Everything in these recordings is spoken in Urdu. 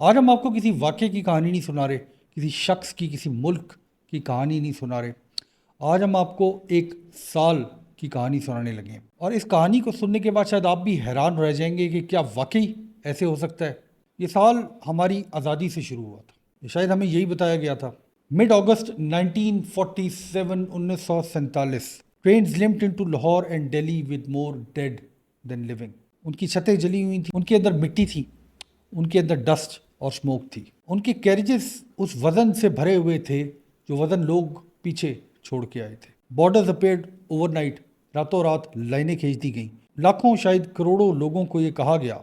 آج ہم آپ کو کسی واقعے کی کہانی نہیں سنا رہے، کسی شخص کی، کسی ملک کی کہانی نہیں سنا رہے۔ آج ہم آپ کو ایک سال کی کہانی سنانے لگے ہیں، اور اس کہانی کو سننے کے بعد شاید آپ بھی حیران رہ جائیں گے کہ کیا واقعی ایسے ہو سکتا ہے۔ یہ سال ہماری آزادی سے شروع ہوا تھا، شاید ہمیں یہی بتایا گیا تھا۔ Mid August 1947 1947 trains limped into Lahore and Delhi with more dead than living. ان کی چھتیں جلی ہوئی تھیں، ان کے اندر مٹی تھی، ان کے اندر ڈسٹ اور اسموک تھی۔ ان کے کیریجز اس وزن سے بھرے ہوئے تھے جو وزن لوگ پیچھے چھوڑ کے آئے تھے۔ بارڈرز اپیئرڈ اوور نائٹ، راتوں رات لائنیں کھینچ دی گئیں۔ لاکھوں شاید کروڑوں لوگوں کو یہ کہا گیا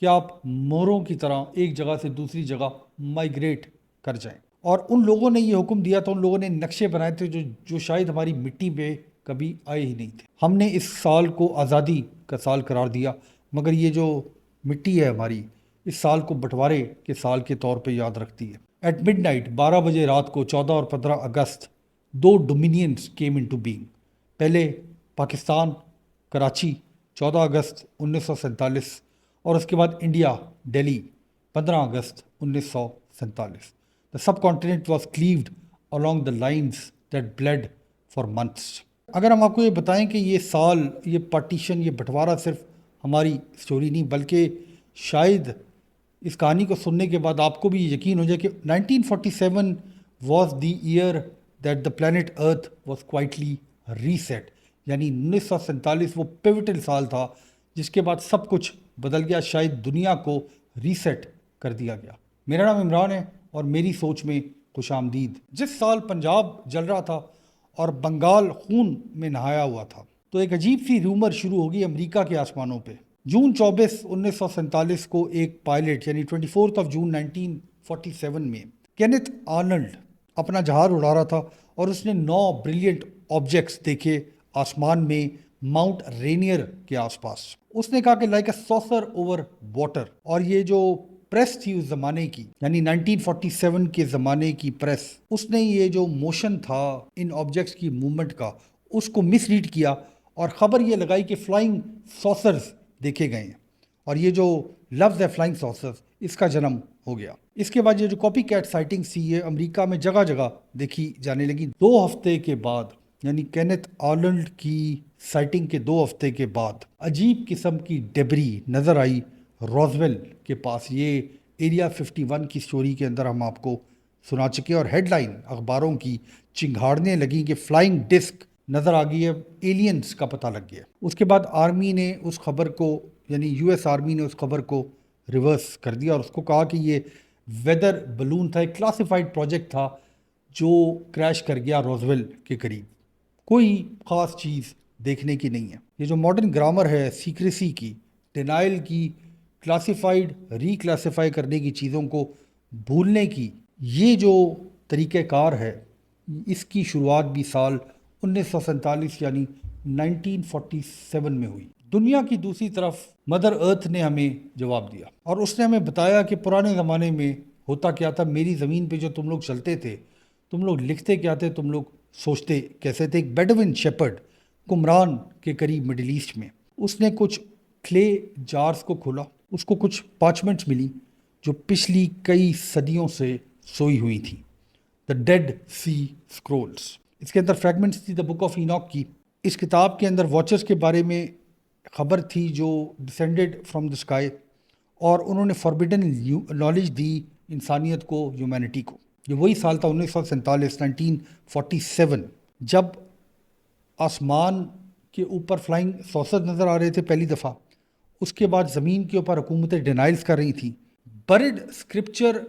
کہ آپ موروں کی طرح ایک جگہ سے دوسری جگہ مائیگریٹ کر جائیں، اور ان لوگوں نے یہ حکم دیا تھا، ان لوگوں نے نقشے بنائے تھے جو شاید ہماری مٹی پہ کبھی آئے ہی نہیں تھے۔ ہم نے اس سال کو آزادی کا سال قرار دیا، مگر یہ جو مٹی ہے ہماری، اس سال کو بٹوارے کے سال کے طور پہ یاد رکھتی ہے۔ ایٹ مڈ نائٹ 12 بجے رات کو 14 اور 15 اگست دو ڈومینینز کیم انٹو بینگ۔ پہلے پاکستان کراچی 14 اگست 1947، اور اس کے بعد India Delhi 15 August 1947۔ The subcontinent was cleaved along the lines that bled for months۔ اگر ہم آپ کو یہ بتائیں کہ یہ سال، یہ پارٹیشن، یہ بٹوارا صرف ہماری سٹوری نہیں، بلکہ شاید اس کہانی کو سننے کے بعد آپ کو بھی یقین ہو جائے کہ 1947 was the year that the planet Earth was quietly reset۔ یعنی 1947 وہ پیوٹل سال تھا جس کے بعد سب کچھ بدل گیا، شاید دنیا کو ریسیٹ کر دیا گیا۔ میرا نام عمران ہے اور میری سوچ میں خوش آمدید۔ جس سال پنجاب جل رہا تھا اور بنگال خون میں نہایا ہوا تھا، تو ایک عجیب سی رومر شروع ہوگی امریکہ کے آسمانوں پہ۔ جون 24 1947 کو ایک پائلٹ، یعنی 24 جون 1947 میں کینتھ آرنلڈ اپنا جہاز اڑا رہا تھا، اور اس نے 9 بریلینٹ آبجیکٹس دیکھے آسمان میں ماؤنٹ رینیئر کے آس پاس۔ اس نے کہا کہ like a saucer over water, اور یہ جو پریس تھی اس زمانے کی، یعنی 1947 کے زمانے کی پریس، اس نے یہ جو موشن تھا ان آبجیکٹس کی موومنٹ کا، اس کو مس ریڈ کیا اور خبر یہ لگائی کہ فلائنگ سوسرز دیکھے گئے ہیں، اور یہ جو لفظ ہے فلائنگ سوسرز، اس کا جنم ہو گیا۔ اس کے بعد یہ جو کاپی کیٹ سائٹنگز تھی، یہ امریکہ میں جگہ جگہ دیکھی جانے لگی۔ 2 ہفتے کے بعد، یعنی کینتھ آرنلڈ کی سائٹنگ کے 2 ہفتے کے بعد، عجیب قسم کی ڈیبری نظر آئی روزویل کے پاس۔ یہ ایریا 51 کی سٹوری کے اندر ہم آپ کو سنا چکے، اور ہیڈ لائن اخباروں کی چنگھاڑنے لگیں کہ فلائنگ ڈسک نظر آ گئی ہے، ایلینز کا پتہ لگ گیا۔ اس کے بعد آرمی نے اس خبر کو، یعنی یو ایس آرمی نے اس خبر کو ریورس کر دیا، اور اس کو کہا کہ یہ ویدر بلون تھا، ایک کلاسیفائڈ پروجیکٹ تھا جو کریش کر گیا روزویل کے قریب، کوئی خاص چیز دیکھنے کی نہیں ہے۔ یہ جو ماڈرن گرامر ہے سیکریسی کی، ڈینائل کی، کلاسیفائڈ ری کلاسیفائی کرنے کی، چیزوں کو بھولنے کی، یہ جو طریقہ کار ہے، اس کی شروعات بھی سال 1947 یعنی 1947 میں ہوئی۔ دنیا کی دوسری طرف مدر ارتھ نے ہمیں جواب دیا، اور اس نے ہمیں بتایا کہ پرانے زمانے میں ہوتا کیا تھا۔ میری زمین پہ جو تم لوگ چلتے تھے، تم لوگ لکھتے کیا تھے، تم لوگ سوچتے کیسے تھے۔ ایک بیڈوین شیپرڈ کمران کے قریب مڈل ایسٹ میں، اس نے کچھ کلے جارز کو کھولا، اس کو کچھ پارچمنٹس ملی جو پچھلی کئی صدیوں سے سوئی ہوئی تھیں، دا ڈیڈ سی اسکرولز۔ اس کے اندر فریگمنٹس تھی دا بک آف ایناک کی۔ اس کتاب کے اندر واچرز کے بارے میں خبر تھی جو ڈسینڈڈ فرام دا اسکائی، اور انہوں نے فاربیڈن نالج دی انسانیت کو، ہیومینٹی کو۔ یہ وہی سال تھا 1947 جب آسمان کے اوپر فلائنگ سوسر نظر آ رہے تھے پہلی دفعہ۔ اس کے بعد زمین کے اوپر حکومتیں ڈینائلز کر رہی تھیں، برڈ اسکرپچر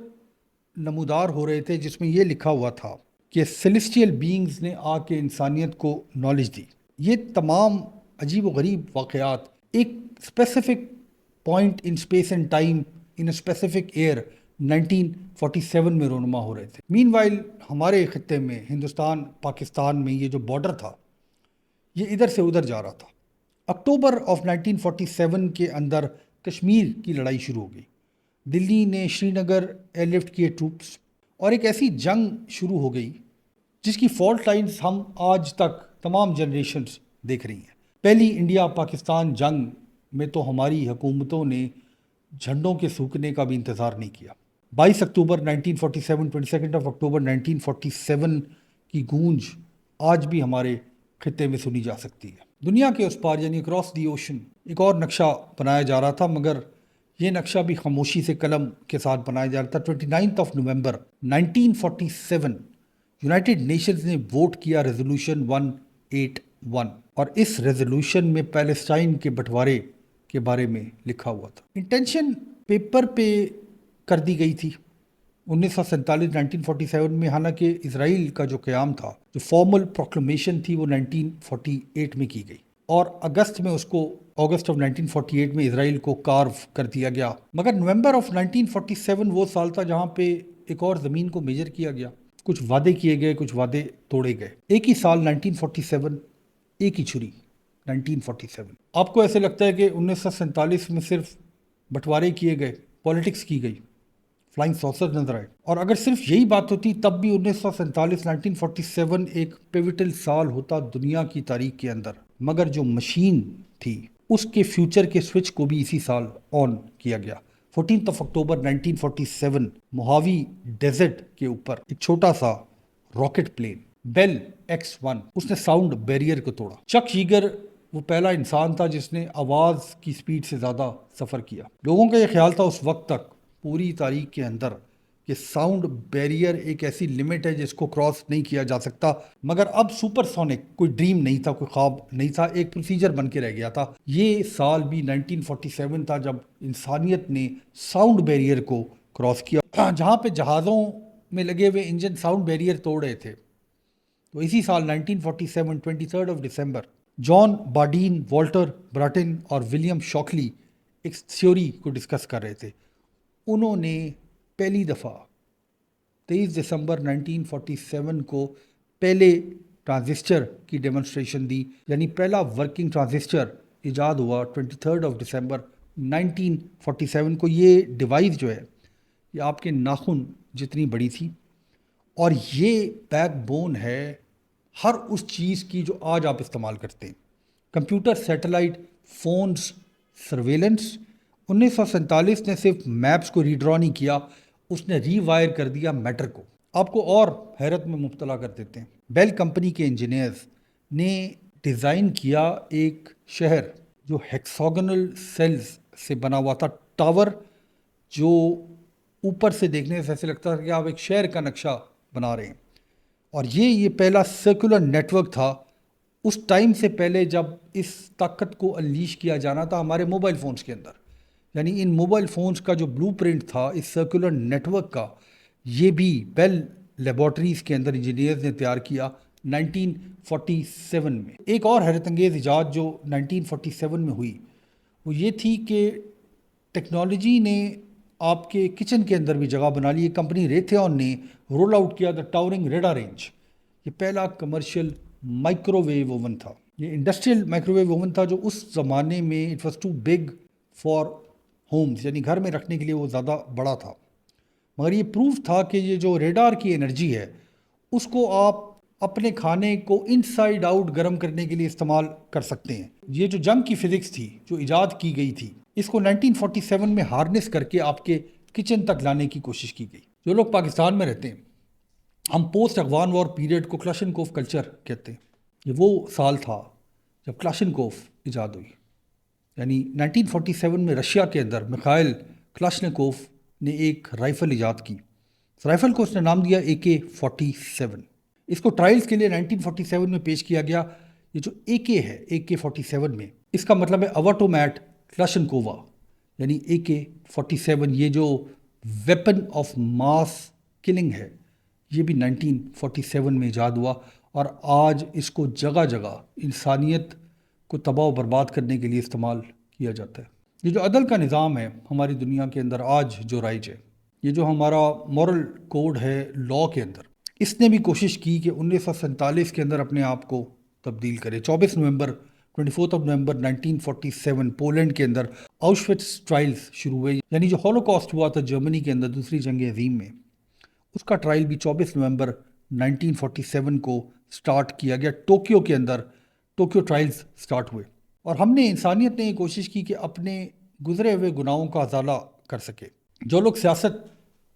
نمودار ہو رہے تھے جس میں یہ لکھا ہوا تھا کہ سیلیسٹیل بینگز نے آ کے انسانیت کو نالج دی۔ یہ تمام عجیب و غریب واقعات ایک specific point in space and time in a specific year 1947 میں رونما ہو رہے تھے۔ مین وائل ہمارے خطے میں، ہندوستان پاکستان میں، یہ جو بارڈر تھا یہ ادھر سے ادھر جا رہا تھا۔ اکتوبر آف 1947 کے اندر کشمیر کی لڑائی شروع ہو گئی۔ دلی نے شری نگر ایئر لفٹ کیے ٹروپس، اور ایک ایسی جنگ شروع ہو گئی جس کی فالٹ لائنز ہم آج تک تمام جنریشنز دیکھ رہی ہیں۔ پہلی انڈیا پاکستان جنگ میں تو ہماری حکومتوں نے جھنڈوں کے سوکھنے کا بھی انتظار نہیں کیا۔ 22 اکتوبر 1947، 22 اکتوبر 1947 کی گونج آج بھی ہمارے خطے میں سنی جا سکتی ہے۔ دنیا کے اس پار یعنی اکراس دی اوشن ایک اور نقشہ بنایا جا رہا تھا، مگر یہ نقشہ بھی خاموشی سے قلم کے ساتھ بنایا جا رہا تھا۔ 29 نومبر 1947 یونائٹڈ نیشنز نے ووٹ کیا ریزولوشن 181، اور اس ریزولوشن میں پیلسٹائن کے بٹوارے کے بارے میں لکھا ہوا تھا۔ انٹینشن پیپر پہ کر دی گئی تھی 1947 میں، حالانکہ اسرائیل کا جو قیام تھا، جو فارمل پروکلمیشن تھی، وہ 1948 میں کی گئی، اور اگست میں اس کو اگست آف 1948 میں اسرائیل کو کارو کر دیا گیا۔ مگر نومبر آف 1947 وہ سال تھا جہاں پہ ایک اور زمین کو میجر کیا گیا، کچھ وعدے کیے گئے، کچھ وعدے توڑے گئے۔ ایک ہی سال 1947، ایک ہی چھری 1947۔ آپ کو ایسے لگتا ہے کہ 1947 میں صرف بٹوارے کیے گئے، پالیٹکس کی گئی، فلائنگ ساسر نظر آئے، اور اگر صرف یہی بات ہوتی تب بھی 1947 ایک پیوٹل سال ہوتا دنیا کی تاریخ کے اندر۔ مگر جو مشین تھی اس کے فیوچر کے سوئچ کو بھی اسی سال آن کیا گیا۔ 14 اکتوبر 1947 موہاوی ڈیزرٹ کے اوپر ایک چھوٹا سا راکٹ پلین بیل X-1 اس نے ساؤنڈ بیریئر کو توڑا۔ چک شیگر وہ پہلا انسان تھا جس نے آواز کی سپیڈ سے زیادہ سفر کیا۔ لوگوں کا یہ خیال تھا اس وقت تک پوری تاریخ کے اندر کہ ساؤنڈ بیریئر ایک ایسی لمٹ ہے جس کو کراس نہیں کیا جا سکتا، مگر اب سپر سونک کوئی ڈریم نہیں تھا، کوئی خواب نہیں تھا، ایک پروسیجر بن کے رہ گیا تھا۔ یہ سال بھی 1947 تھا جب انسانیت نے ساؤنڈ بیریئر کو کراس کیا۔ جہاں پہ جہازوں میں لگے ہوئے انجن ساؤنڈ بیریئر توڑ رہے تھے، تو اسی سال 1947 23 دسمبر جان بارڈین، والٹر براٹن اور ولیم شاکلی ایک تھیوری کو ڈسکس کر رہے تھے۔ انہوں نے پہلی دفعہ 23 دسمبر 1947 کو پہلے ٹرانزسٹر کی ڈیمونسٹریشن دی، یعنی پہلا ورکنگ ٹرانزسٹر ایجاد ہوا 23 دسمبر 1947 کو۔ یہ ڈیوائس جو ہے یہ آپ کے ناخن جتنی بڑی تھی، اور یہ بیک بون ہے ہر اس چیز کی جو آج آپ استعمال کرتے ہیں، کمپیوٹر، سیٹلائٹ، فونز، سرویلنس۔ 1947 نے صرف میپس کو ریڈرا نہیں کیا، اس نے ری وائر کر دیا میٹر کو۔ آپ کو اور حیرت میں مبتلا کر دیتے ہیں، بیل کمپنی کے انجینئرز نے ڈیزائن کیا ایک شہر جو ہیکساگنل سیلز سے بنا ہوا تھا، ٹاور جو اوپر سے دیکھنے سے ایسے لگتا تھا کہ آپ ایک شہر کا نقشہ بنا رہے ہیں، اور یہ پہلا سرکولر نیٹ ورک تھا۔ اس ٹائم سے پہلے جب اس طاقت کو انلیش کیا جانا تھا ہمارے موبائل فونز کے اندر، یعنی ان موبائل فونز کا جو بلو پرنٹ تھا اس سرکولر نیٹ ورک کا، یہ بھی بیل لیبارٹریز کے اندر انجینئرز نے تیار کیا 1947 میں۔ ایک اور حیرت انگیز ایجاد جو 1947 میں ہوئی وہ یہ تھی کہ ٹیکنالوجی نے آپ کے کچن کے اندر بھی جگہ بنا لی۔ کمپنی ریتھیون نے رول آؤٹ کیا دا ٹاورنگ ریڈا رینج۔ یہ پہلا کمرشل مائکرو ویو اوون تھا، یہ انڈسٹریل مائکرو ویو اوون تھا جو اس زمانے میں it was too big for homes, یعنی گھر میں رکھنے کے لیے وہ زیادہ بڑا تھا، مگر یہ پروف تھا کہ یہ جو ریڈار کی انرجی ہے اس کو آپ اپنے کھانے کو انسائیڈ آؤٹ گرم کرنے کے لیے استعمال کر سکتے ہیں۔ یہ جو جنگ کی فزکس تھی جو ایجاد کی گئی تھی، اس کو 1947 میں ہارنس کر کے آپ کے کچن تک لانے کی کوشش کی گئی۔ جو لوگ پاکستان میں رہتے ہیں، ہم پوسٹ افغان وار پیریڈ کو کلاشنکوف کلچر کہتے ہیں۔ یہ وہ سال تھا جب کلاشنکوف ایجاد ہوئی، یعنی 1947 میں رشیا کے اندر میخائل کلاشنکوف نے ایک رائفل ایجاد کی۔ اس رائفل کو اس نے نام دیا AK-47۔ اس کو ٹرائلز کے لیے 1947 میں پیش کیا گیا۔ یہ جو AK ہے AK-47 میں، اس کا مطلب ہے اوٹومیٹ کلاشنکووا، یعنی AK-47 یہ جو ویپن آف ماس کلنگ ہے، یہ بھی 1947 میں ایجاد ہوا، اور آج اس کو جگہ جگہ انسانیت کو تباہ و برباد کرنے کے لیے استعمال کیا جاتا ہے۔ یہ جو عدل کا نظام ہے ہماری دنیا کے اندر آج جو رائج ہے، یہ جو ہمارا مورل کوڈ ہے لاء کے اندر، اس نے بھی کوشش کی کہ 1947 کے اندر اپنے آپ کو تبدیل کرے۔ 24 نومبر 1947 پولینڈ کے اندر آؤشوٹس ٹرائلز شروع ہوئے، یعنی جو ہولوکاسٹ ہوا تھا جرمنی کے اندر دوسری جنگ عظیم میں، اس کا ٹرائل بھی 24 نومبر 1947 کو سٹارٹ کیا گیا۔ ٹوکیو کے اندر ٹوکیو ٹرائلز سٹارٹ ہوئے، اور ہم نے انسانیت نے یہ کوشش کی کہ اپنے گزرے ہوئے گناہوں کا ازالہ کر سکے۔ جو لوگ سیاست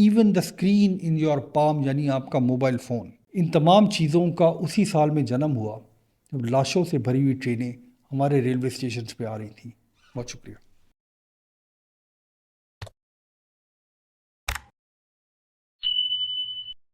even the screen in your palm یعنی آپ کا موبائل فون. ان تمام چیزوں کا اسی سال میں جنم ہوا جب لاشوں سے بھری ہوئی ٹرینیں ہمارے ریلوے اسٹیشنز پہ آ رہی تھیں. بہت شکریہ.